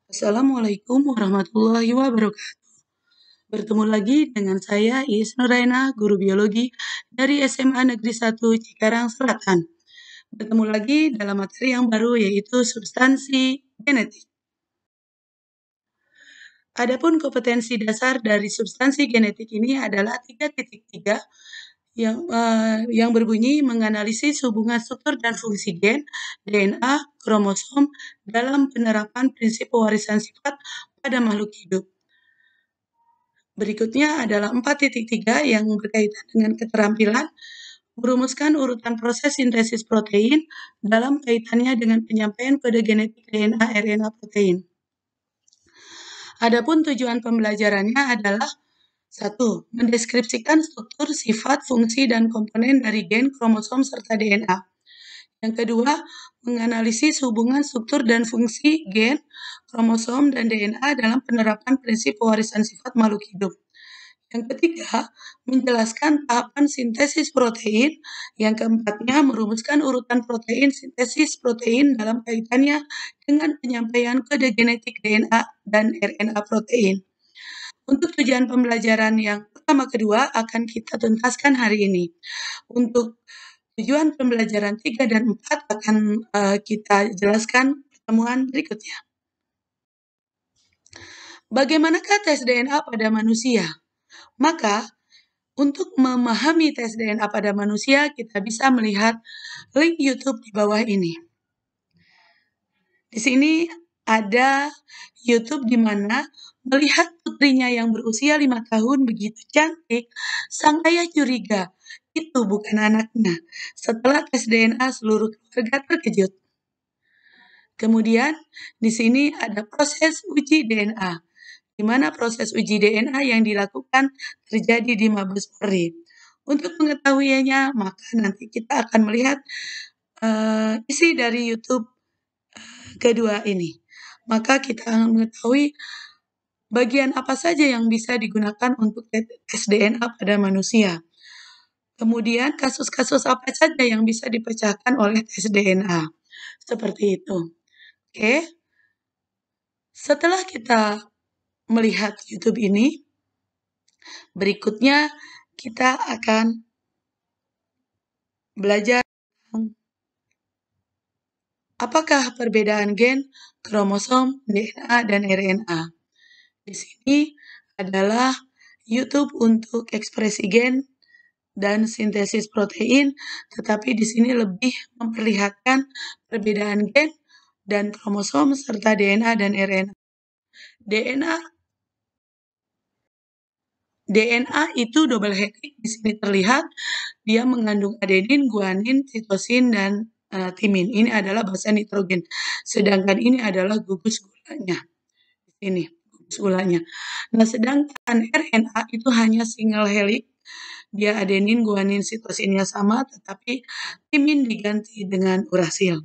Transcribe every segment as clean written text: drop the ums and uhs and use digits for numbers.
Assalamualaikum warahmatullahi wabarakatuh. Bertemu lagi dengan saya Iis Nuraina, guru biologi dari SMA Negeri 1 Cikarang Selatan. Bertemu lagi dalam materi yang baru yaitu substansi genetik. Adapun kompetensi dasar dari substansi genetik ini adalah 3.3 yang berbunyi menganalisis hubungan struktur dan fungsi gen, DNA, kromosom dalam penerapan prinsip pewarisan sifat pada makhluk hidup. Berikutnya adalah 4.3 yang berkaitan dengan keterampilan merumuskan urutan proses sintesis protein dalam kaitannya dengan penyampaian kode genetik DNA RNA protein. Adapun tujuan pembelajarannya adalah 1. Mendeskripsikan struktur, sifat, fungsi, dan komponen dari gen, kromosom, serta DNA. Yang kedua, menganalisis hubungan struktur dan fungsi gen, kromosom, dan DNA dalam penerapan prinsip pewarisan sifat makhluk hidup. Yang ketiga, menjelaskan tahapan sintesis protein. Yang keempatnya, merumuskan urutan protein sintesis protein dalam kaitannya dengan penyampaian kode genetik DNA dan RNA protein. Untuk tujuan pembelajaran yang pertama kedua akan kita tuntaskan hari ini. Untuk tujuan pembelajaran 3 dan 4 akan kita jelaskan pertemuan berikutnya. Bagaimanakah tes DNA pada manusia? Maka, untuk memahami tes DNA pada manusia, kita bisa melihat link YouTube di bawah ini. Di sini ada YouTube di mana melihat putrinya yang berusia 5 tahun begitu cantik, sang ayah curiga itu bukan anaknya. Setelah tes DNA, seluruh keluarga terkejut. Kemudian di sini ada proses uji DNA, di mana proses uji DNA yang dilakukan terjadi di Mabes Polri. Untuk mengetahuinya, maka nanti kita akan melihat isi dari YouTube kedua ini. Maka kita akan mengetahui bagian apa saja yang bisa digunakan untuk tes DNA pada manusia. Kemudian kasus-kasus apa saja yang bisa dipecahkan oleh tes DNA. Seperti itu. Oke. Setelah kita melihat YouTube ini, berikutnya kita akan belajar tentang apakah perbedaan gen, kromosom, DNA, dan RNA. Di sini adalah YouTube untuk ekspresi gen dan sintesis protein, tetapi di sini lebih memperlihatkan perbedaan gen dan kromosom serta DNA dan RNA. DNA itu double helix di sini terlihat dia mengandung adenin, guanin, sitosin dan timin. Ini adalah basa nitrogen. Sedangkan ini adalah gugus gulanya. Ini gugus gulanya. Nah, sedangkan RNA itu hanya single helix. Dia adenin, guanin, sitosinnya sama, tetapi timin diganti dengan urasil.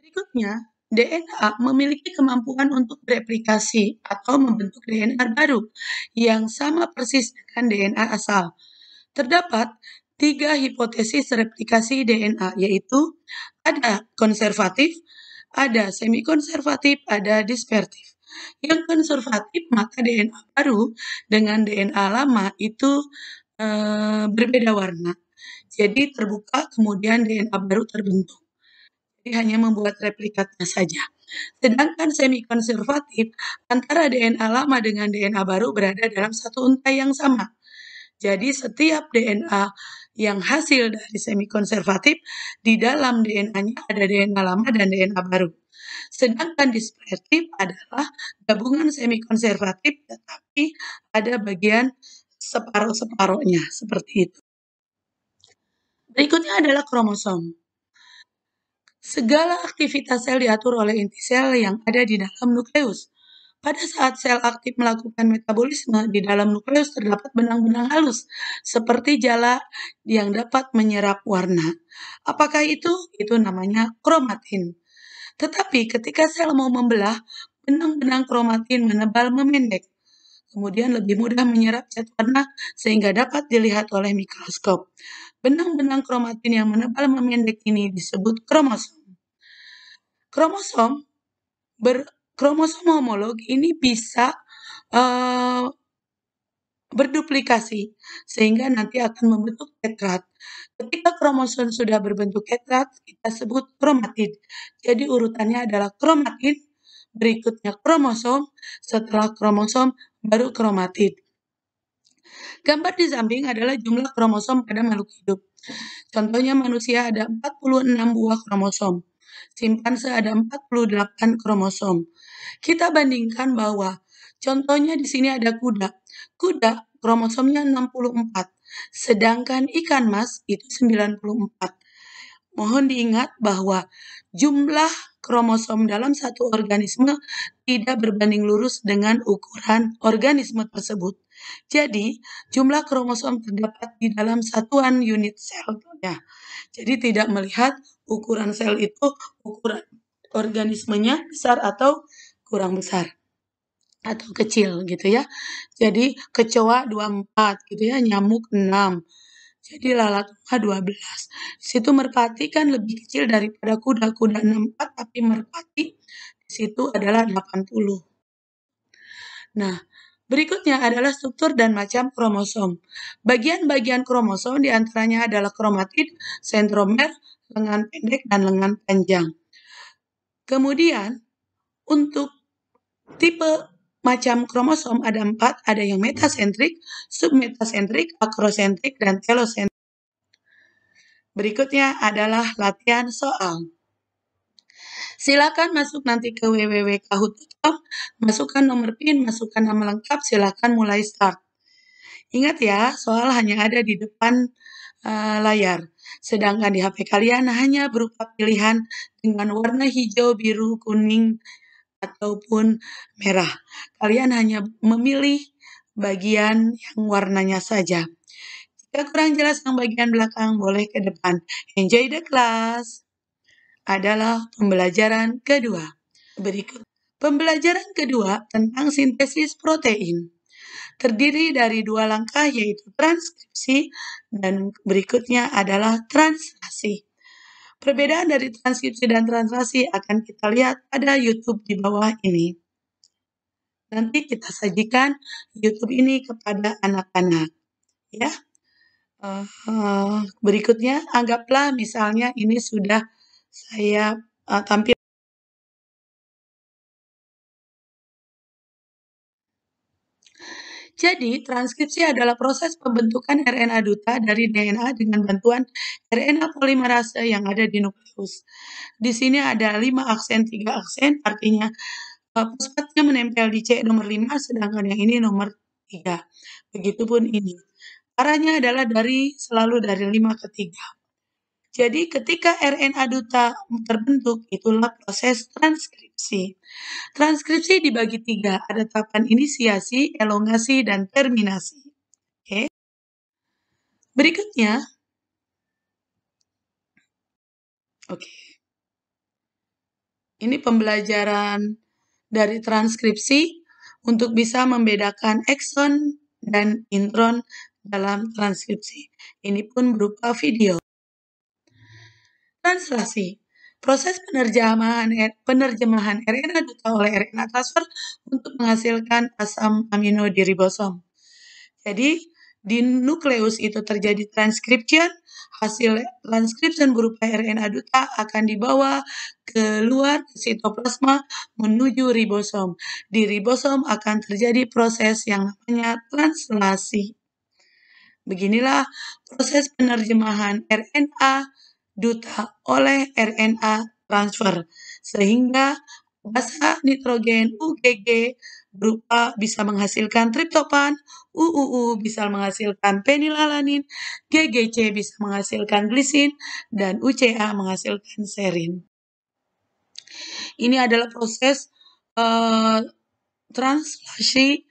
Berikutnya, DNA memiliki kemampuan untuk bereplikasi atau membentuk DNA baru yang sama persis dengan DNA asal. Terdapat 3 hipotesis replikasi DNA, yaitu ada konservatif, ada semi-konservatif, ada dispertif. Yang konservatif, maka DNA baru dengan DNA lama itu berbeda warna. Jadi terbuka, kemudian DNA baru terbentuk. Jadi hanya membuat replikatnya saja. Sedangkan semi-konservatif, antara DNA lama dengan DNA baru berada dalam satu untai yang sama. Jadi setiap DNA yang hasil dari semi-konservatif, di dalam DNA-nya ada DNA lama dan DNA baru. Sedangkan dispertif adalah gabungan semi-konservatif, tetapi ada bagian separuh-separuhnya, seperti itu. Berikutnya adalah kromosom. Segala aktivitas sel diatur oleh inti sel yang ada di dalam nukleus. Pada saat sel aktif melakukan metabolisme, di dalam nukleus terdapat benang-benang halus, seperti jala yang dapat menyerap warna. Apakah itu? Itu namanya kromatin. Tetapi ketika sel mau membelah, benang-benang kromatin menebal memendek. Kemudian lebih mudah menyerap zat warna sehingga dapat dilihat oleh mikroskop. Benang-benang kromatin yang menebal memendek ini disebut kromosom. Kromosom Kromosom homolog ini bisa berduplikasi sehingga nanti akan membentuk tetrad. Ketika kromosom sudah berbentuk tetrad, kita sebut kromatid. Jadi urutannya adalah kromatid, berikutnya kromosom, setelah kromosom baru kromatid. Gambar di samping adalah jumlah kromosom pada makhluk hidup. Contohnya manusia ada 46 buah kromosom. Simpanse ada 48 kromosom. Kita bandingkan bahwa contohnya di sini ada kuda. Kuda kromosomnya 64, sedangkan ikan mas itu 94. Mohon diingat bahwa jumlah kromosom dalam satu organisme tidak berbanding lurus dengan ukuran organisme tersebut. Jadi, jumlah kromosom terdapat di dalam satuan unit selnya. Jadi tidak melihat ukuran sel itu ukuran organismenya besar atau kurang besar atau kecil gitu ya. Jadi kecoa 24 gitu ya, nyamuk 6. Jadi lalat 12. Di situ merpati kan lebih kecil daripada kuda. Kuda 64 tapi merpati di situ adalah 80. Nah, berikutnya adalah struktur dan macam kromosom. Bagian-bagian kromosom diantaranya adalah kromatid, sentromer, lengan pendek, dan lengan panjang. Kemudian, untuk tipe macam kromosom ada 4, ada yang metasentrik, submetasentrik, akrosentrik, dan telosentrik. Berikutnya adalah latihan soal. Silakan masuk nanti ke www.kahoot.com, masukkan nomor PIN, masukkan nama lengkap, silakan mulai start. Ingat ya, soal hanya ada di depan layar. Sedangkan di HP kalian hanya berupa pilihan dengan warna hijau, biru, kuning, ataupun merah. Kalian hanya memilih bagian yang warnanya saja. Jika kurang jelas yang bagian belakang, boleh ke depan. Enjoy the class. Adalah pembelajaran kedua. Berikut. Pembelajaran kedua tentang sintesis protein. Terdiri dari 2 langkah yaitu transkripsi dan berikutnya adalah translasi. Perbedaan dari transkripsi dan translasi akan kita lihat pada YouTube di bawah ini. Nanti kita sajikan YouTube ini kepada anak-anak, ya. Berikutnya, anggaplah misalnya ini sudah saya tampil. Jadi, transkripsi adalah proses pembentukan RNA duta dari DNA dengan bantuan RNA polimerase yang ada di nukleus. Di sini ada 5 aksen, 3 aksen, artinya fosfatnya menempel di C nomor 5, sedangkan yang ini nomor 3. Begitupun ini. Arahnya adalah selalu dari 5 ke 3. Jadi ketika RNA duta terbentuk, itulah proses transkripsi. Transkripsi dibagi 3, ada tahapan inisiasi, elongasi, dan terminasi. Oke. Berikutnya, ini pembelajaran dari transkripsi untuk bisa membedakan ekson dan intron dalam transkripsi. Ini pun berupa video. Translasi. Proses penerjemahan RNA duta oleh RNA transfer untuk menghasilkan asam amino di ribosom. Jadi, di nukleus itu terjadi transcription, hasil transcription berupa RNA duta akan dibawa keluar ke sitoplasma menuju ribosom. Di ribosom akan terjadi proses yang namanya translasi. Beginilah proses penerjemahan RNA duta oleh RNA transfer, sehingga basa nitrogen UGG berupa bisa menghasilkan triptopan, UUU bisa menghasilkan penilalanin, GGC bisa menghasilkan glisin, dan UCA menghasilkan serin. Ini adalah proses translasi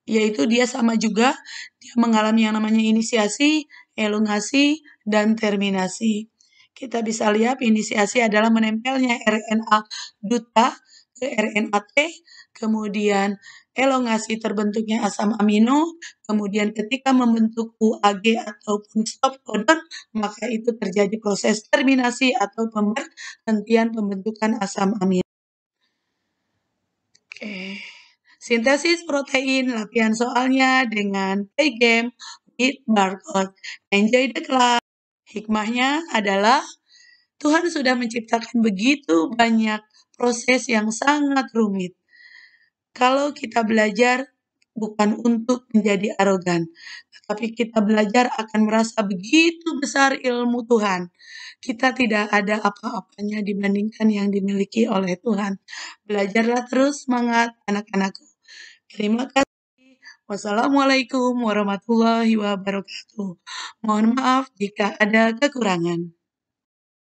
yaitu dia sama juga, dia mengalami yang namanya inisiasi, elongasi, dan terminasi. Kita bisa lihat inisiasi adalah menempelnya RNA duta ke RNA T, kemudian elongasi terbentuknya asam amino, kemudian ketika membentuk UAG ataupun stop codon, maka itu terjadi proses terminasi atau pemberhentian pembentukan asam amino. Sintesis protein, latihan soalnya dengan play game with barcode. Enjoy the class. Hikmahnya adalah Tuhan sudah menciptakan begitu banyak proses yang sangat rumit. Kalau kita belajar bukan untuk menjadi arogan, tetapi kita belajar akan merasa begitu besar ilmu Tuhan. Kita tidak ada apa-apanya dibandingkan yang dimiliki oleh Tuhan. Belajarlah terus, semangat anak-anakku. Terima kasih. Wassalamualaikum warahmatullahi wabarakatuh. Mohon maaf jika ada kekurangan.